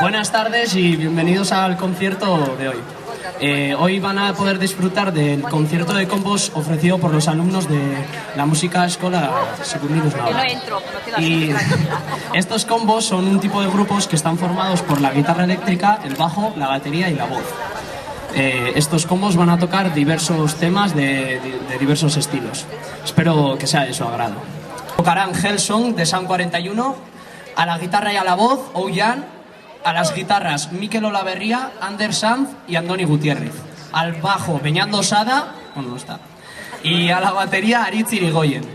Buenas tardes y bienvenidos al concierto de hoy. Hoy van a poder disfrutar del concierto de combos ofrecido por los alumnos de la música escola Secundinus Nava. Y estos combos son un tipo de grupos que están formados por la guitarra eléctrica, el bajo, la batería y la voz. Estos combos van a tocar diversos temas de diversos estilos. Espero que sea de su agrado. Tocarán Hellsong de Sound 41, a la guitarra y a la voz, Ouyan, a las guitarras Mikel Olaverría, Ander Sanz y Andoni Gutiérrez, al bajo Beñando Sada, bueno, no está, y a la batería Aritz Irigoyen.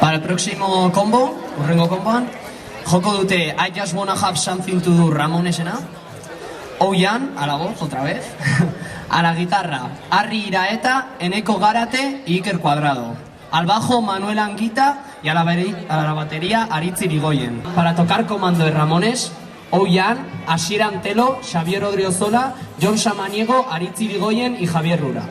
Para el próximo combo, urrengo komboan, joko dute I Just Wanna Have Something to Do Ramonesena, Ouyan, a la voz, otra vez, a la guitarra Arri Iraeta, Eneko Garate y Iker Cuadrado, al bajo Manuel Anguita y a la batería Aritz Irigoyen. Para tocar comando de Ramones, Ouyan, Asier Antelo, Xavier Odriozola, Jon Samaniego, Aritz Irigoyen y Javier Rura.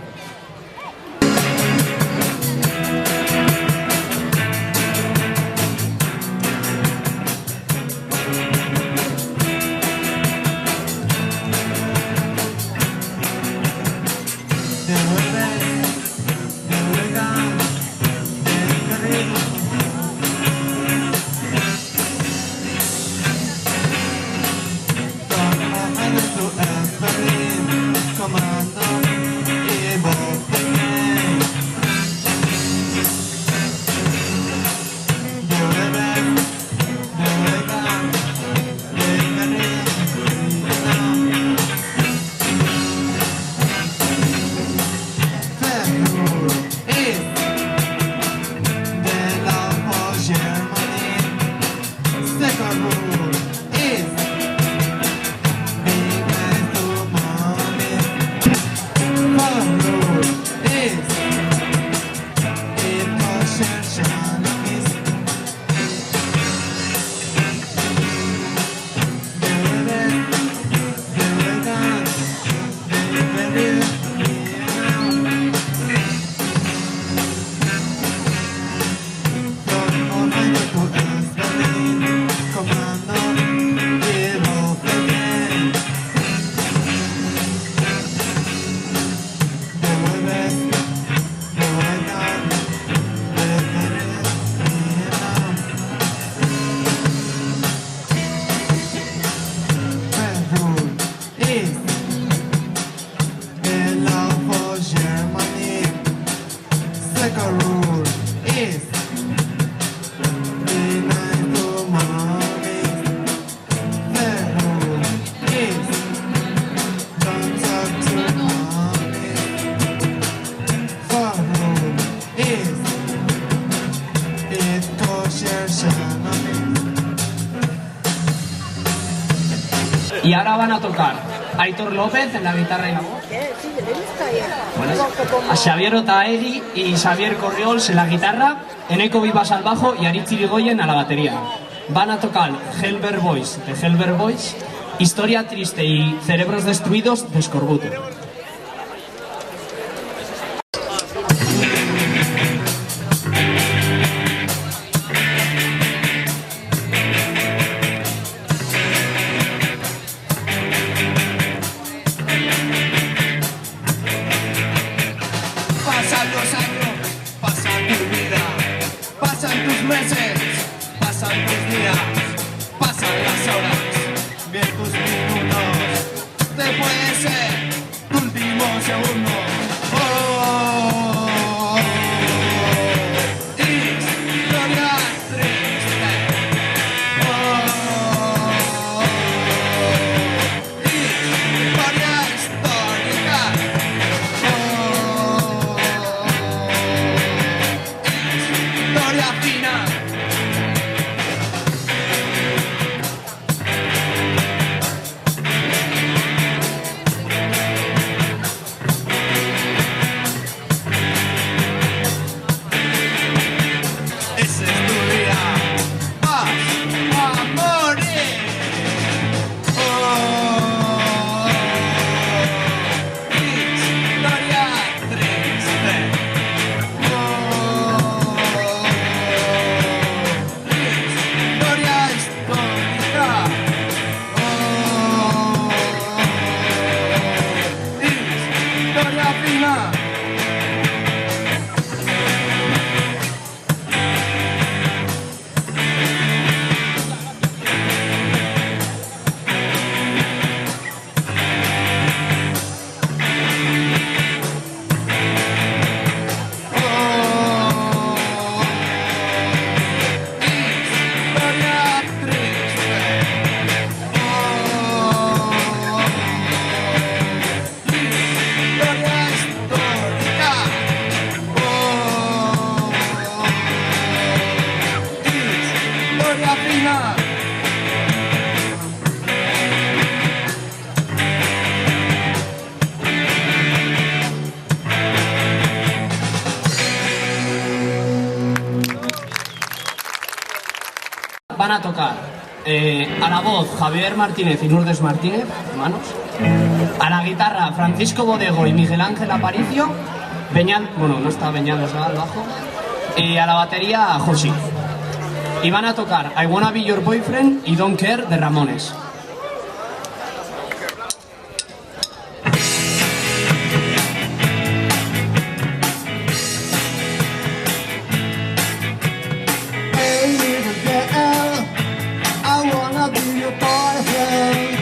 Y ahora van a tocar Aitor López en la guitarra y la voz, a Xavier Otaegui y Xavier Corriols en la guitarra, Eneko Vivas al bajo y Aritz Irigoyen a la batería. Van a tocar Helber Boys de Helber Boys, Historia Triste y Cerebros Destruidos de Escorbuto. Pasan los años, pasan tu vida, pasan tus meses, pasan tus días, pasan las horas, bien tus minutos, te puede ser tu último segundo. Oh, historia triste. Oh, historia histórica. Historia fina. Ese es tu día. Vas a morir. Oh, historia triste. Historia histórica. Historia fina. Historia triste. Historia histórica. Historia fina. Van a tocar a la voz Javier Martínez y Lourdes Martínez, hermanos. A la guitarra Francisco Bodego y Miguel Ángel Aparicio. Beñat, bueno, no está Beñat, está al bajo. Y a la batería Josi. Y van a tocar I Wanna Be Your Boyfriend y Don't Care de Ramones. Hey little girl, I wanna be your boyfriend.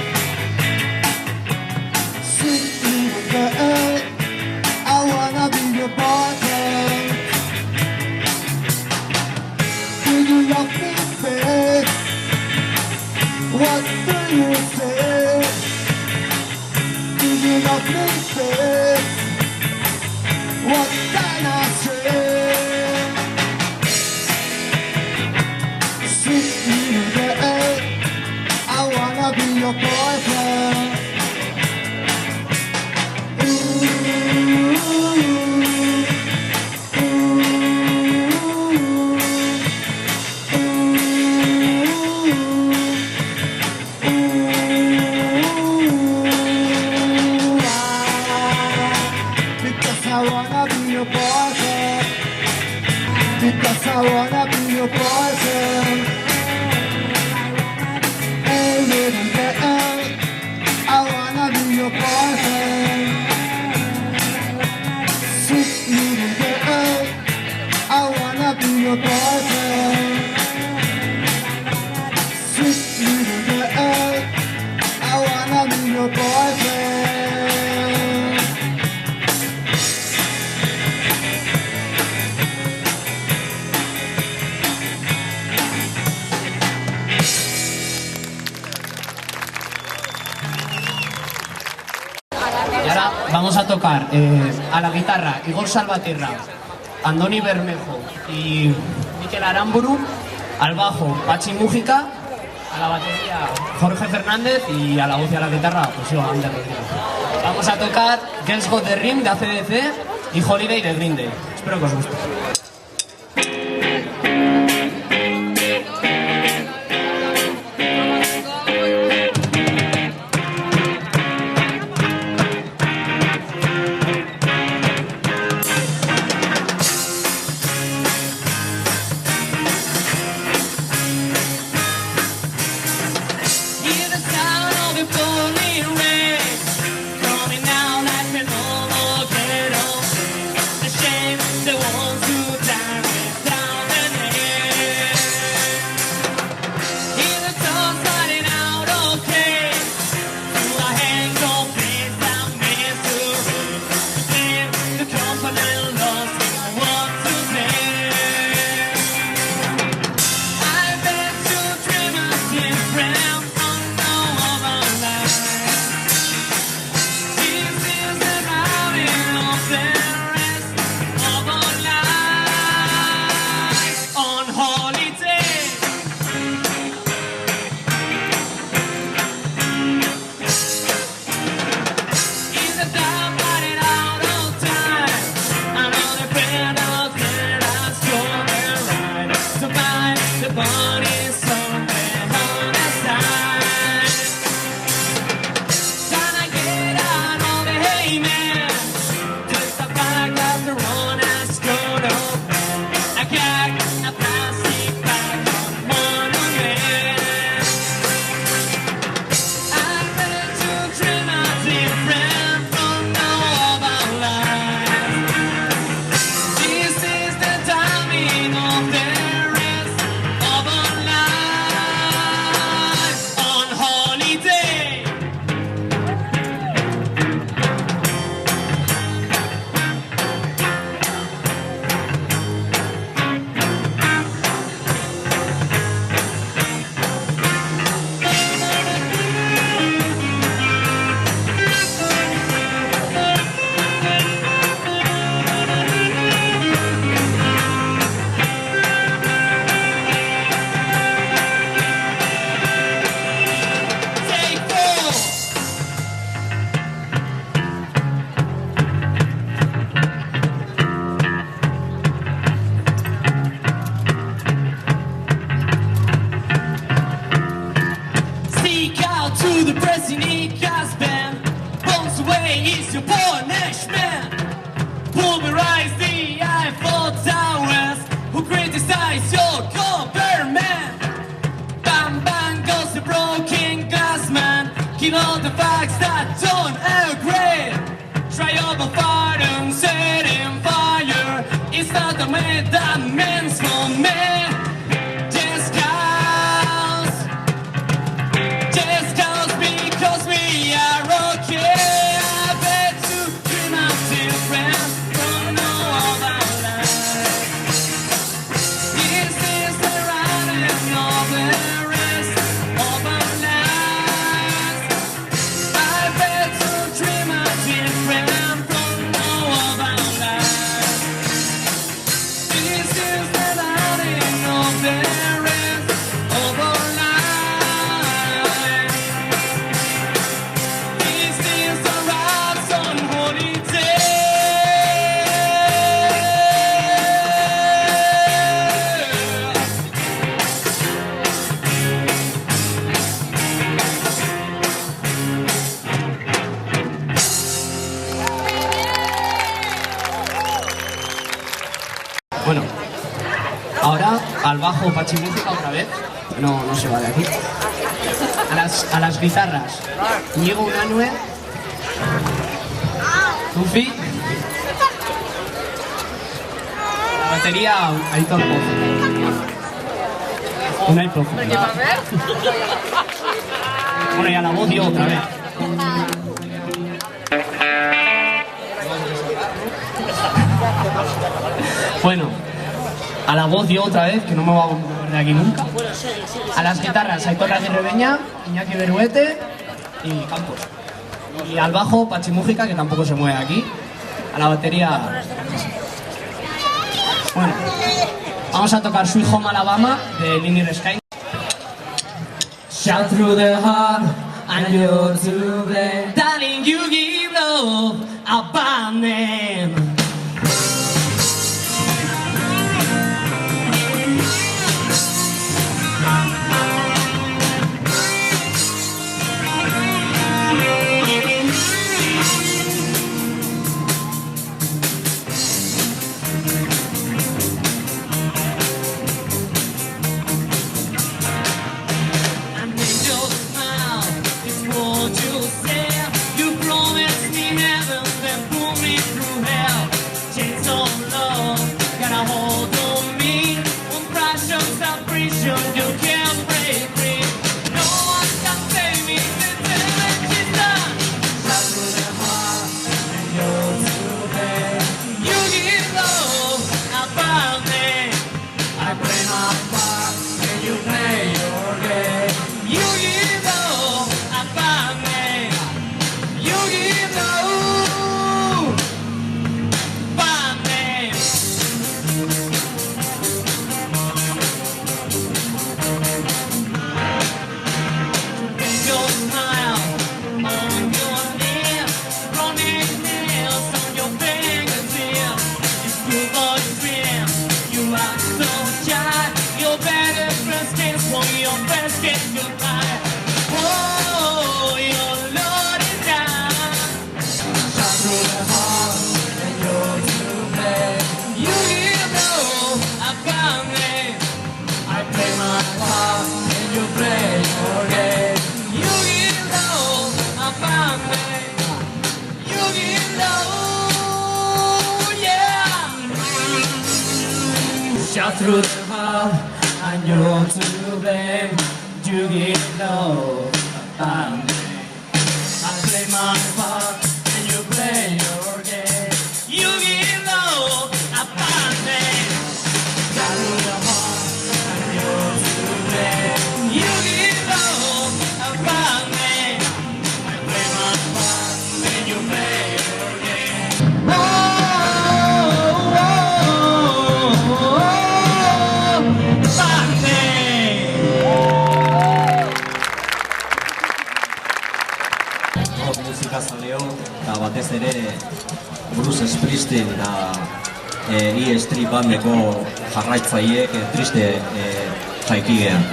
Sweet little girl, I wanna be your boyfriend. Do you love me, babe? What do you say? Do you love me, babe? What can I say? Sweet little girl, I wanna be your boyfriend. Because I wanna be your boyfriend. Because I wanna be your boyfriend. Hey little girl, I wanna be your boyfriend. Sweet little girl, I wanna be your boyfriend. Sweet little girl, I wanna be your boyfriend. Y ahora vamos a tocar a la guitarra Igor Salvatierra, Andoni Bermejo y Mikel Aramburu, al bajo Pachi Mújica A la batería Jorge Fernández y a la voz y a la guitarra pues yo, Ander Rodríguez. Vamos a tocar Girls Got the Ring de AC/DC y Holiday de Green Day. Espero que os guste. Bueno, ahora al bajo Pachimúsica otra vez, no se va de aquí. A las guitarras, Diego Unanue, Tufi, la batería, Aitor Pozo. Unai Pozo. Bueno, y a la voz yo otra vez. Bueno, a la voz yo otra vez, que no me voy a mover de aquí nunca. A las guitarras, Aitor Aguirrebeña, Iñaki Beruete y Campos. Y al bajo, Pachimújica, que tampoco se mueve aquí. A la batería... Bueno, vamos a tocar Sweet Home Alabama de Linear Sky. Shout through the heart and you're to blame. Darling, you give love a bad name. Shout through the heart and you're to blame. You give love about me. I play my part and you play your game. You give love about me. Shout through the heart and you're to blame. You give love about me. I play my part and you play your game. Eta batez ere Bruce Springsteen eta E Street Bandeko jarraitzaileek triste jaikigean.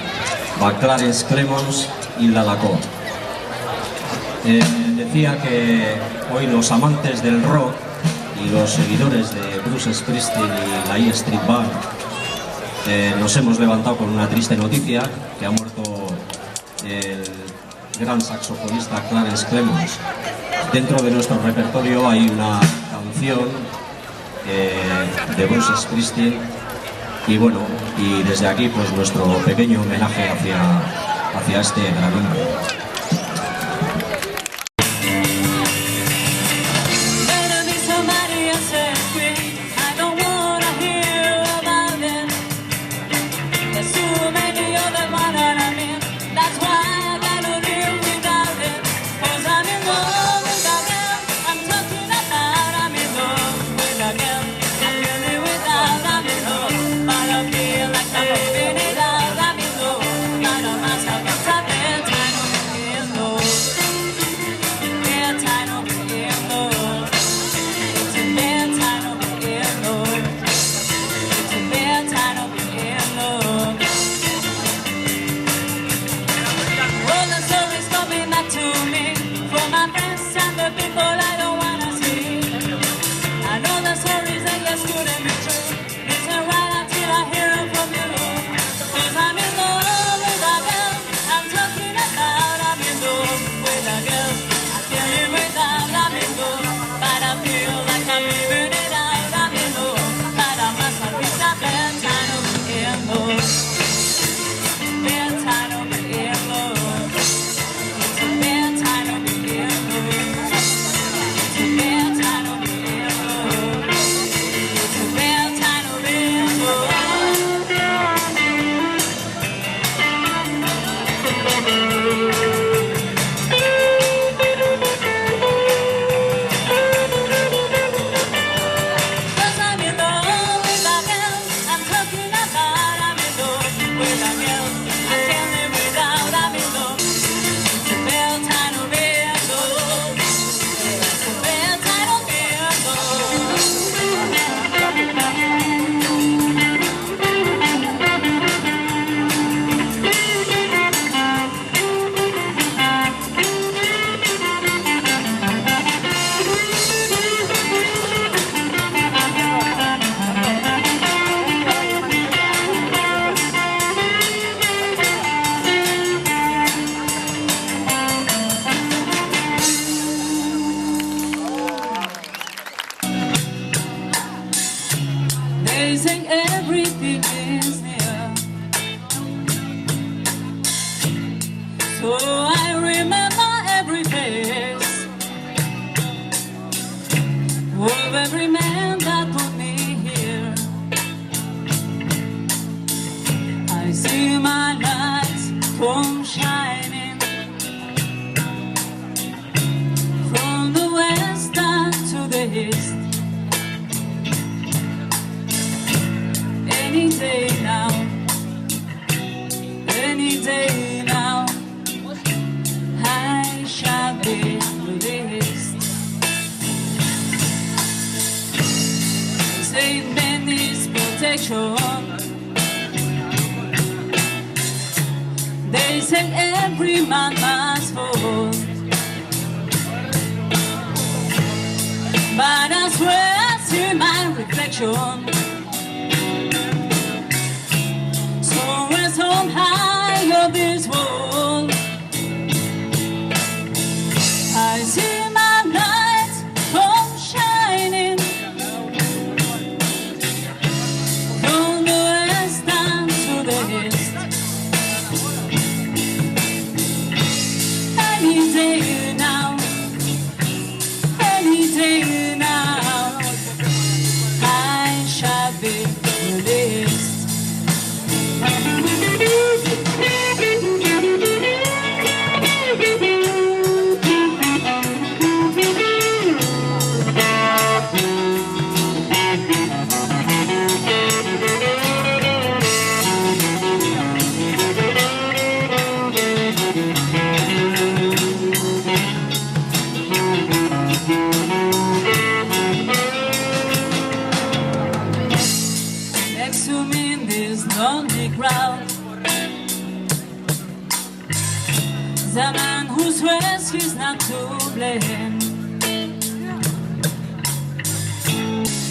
Clarence Clemons hildalako. Decía que hoy los amantes del rock y los seguidores de Bruce Springsteen y la E Street Band nos hemos levantado con una triste noticia, que ha muerto el gran saxofonista Clarence Clemons. Dentro de nuestro repertorio hay una canción de Bruce Springsteen y bueno, y desde aquí pues nuestro pequeño homenaje hacia este gran hombre. I see my lights come shining from the west down to the east. Any day now, any day now, I shall be released. Saint Benny's protection. They say every man must fall, but I swear I see my reflection somewhere so high of this world. I see my light come shining from the west down to the east. Any day now, any day now, I shall be released. Next to me in this lonely crowd, the man who swears he's not to blame.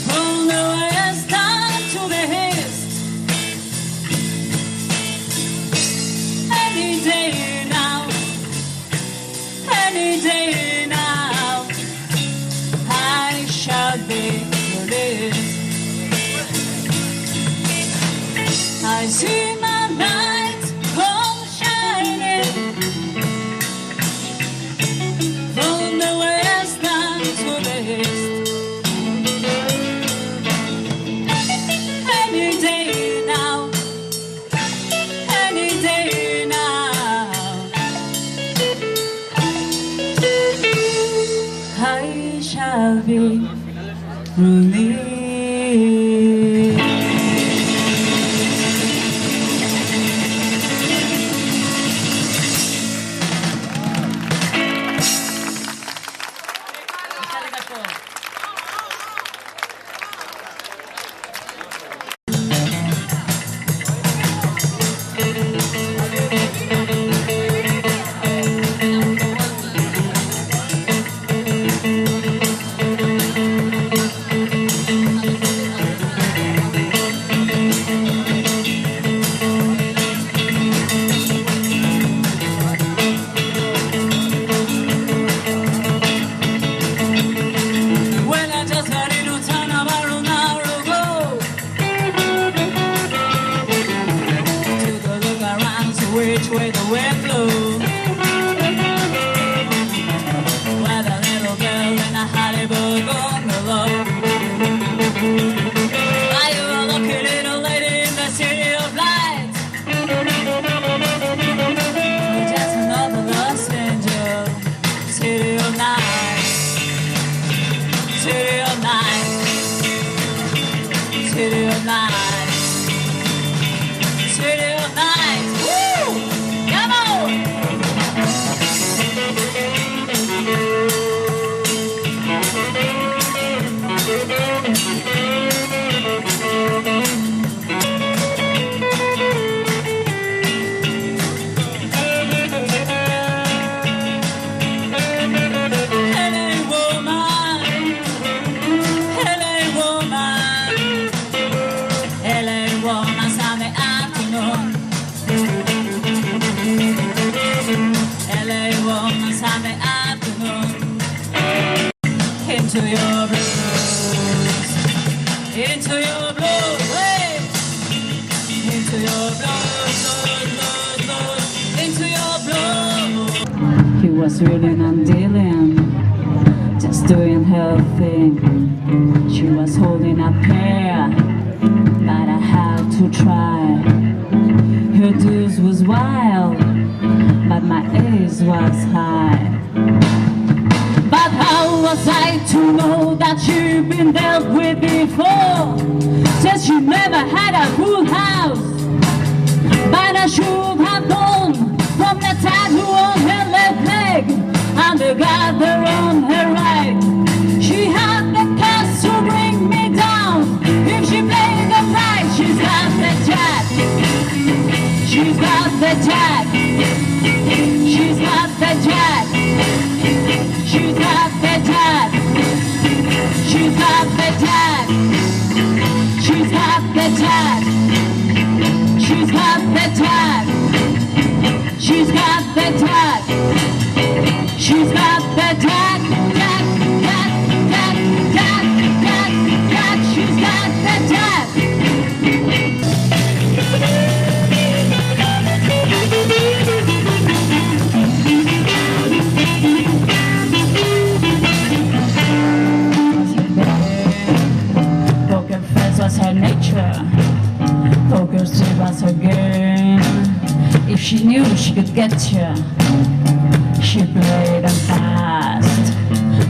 From the west down to the east, any day now, any day now, I shall be released. I see my light come shining from the west down to the east. Any day now, any day now, I shall be released. Which way the wind blew, with a little girl in a Hollywood bungalow. Are you a lucky little lady in the city of lights? You're just another lost angel. City of night, city of night, city of night, city of night. Come on! Into your blues, into your blues, hey! Into your blues, blues, blues, into your blues. He was really not dealing, just doing her thing. She was holding up hair, but I had to try. nose was wild, but my age was high. But how was I to know that you've been dealt with before? Says you never had a good house, but I should have known from the tattoo on her left leg and the gather on her right. She had the curse to bring me down. If she played them right, she's got the jack. She's got the jack. She's got the jack. She's got the jack. She's got the jack. She's got the jack. She's got the jack. She's got the jack. She's got the jack. Jack, jack, jack, jack, jack, jack. She's got the jack. Poker face was her nature. Poker street was her game. If she knew she could get you, she played them fast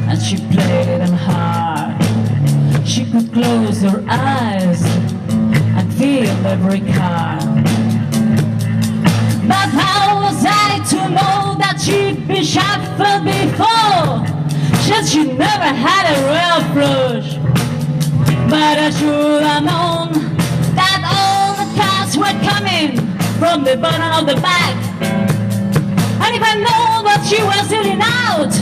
and she played them hard. She could close her eyes and feel every card. But how was I to know that she'd be shuffled before? Just she never had a real flush. But I should have known that all the cards were coming from the bottom of the bag. And if I know what she was dealing out,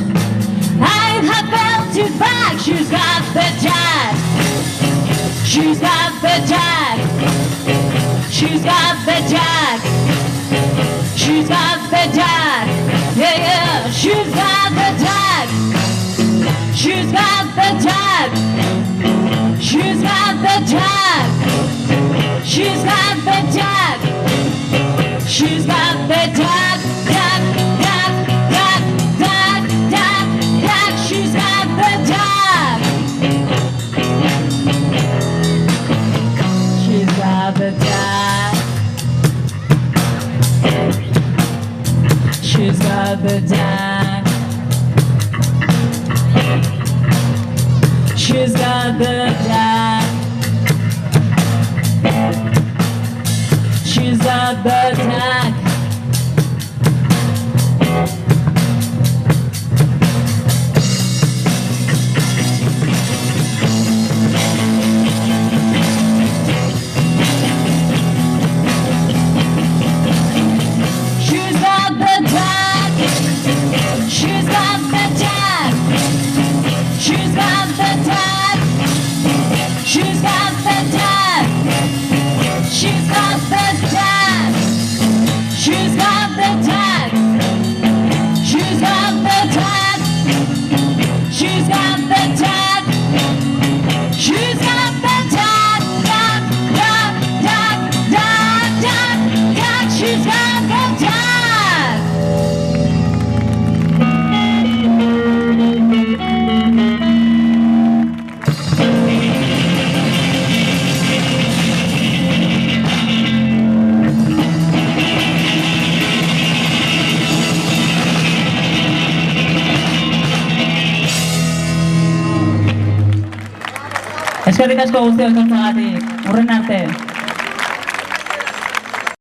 I'd have felt it back. She's got the jack. She's got the jack. She's got the jack. She's got the jack. Yeah, yeah. She's got the jack. She's got the jack. She's got the jack. She's got the jack. She's got the jack. Jack, jack, jack, jack, jack, jack. She's got the jack. She's got the jack. She's got the jack. She's got the jack. She's got the jack. She's got the jack. She's got the jack. She's got the jack. She's got the jack. She's got the jack. She's got the jack. She's got the jack. She's got the jack. She's got the jack. Jack, jack, jack, jack, jack, jack. She's got the jack. Eskerrik asko guztiok etortzeagatik. Hurren arte.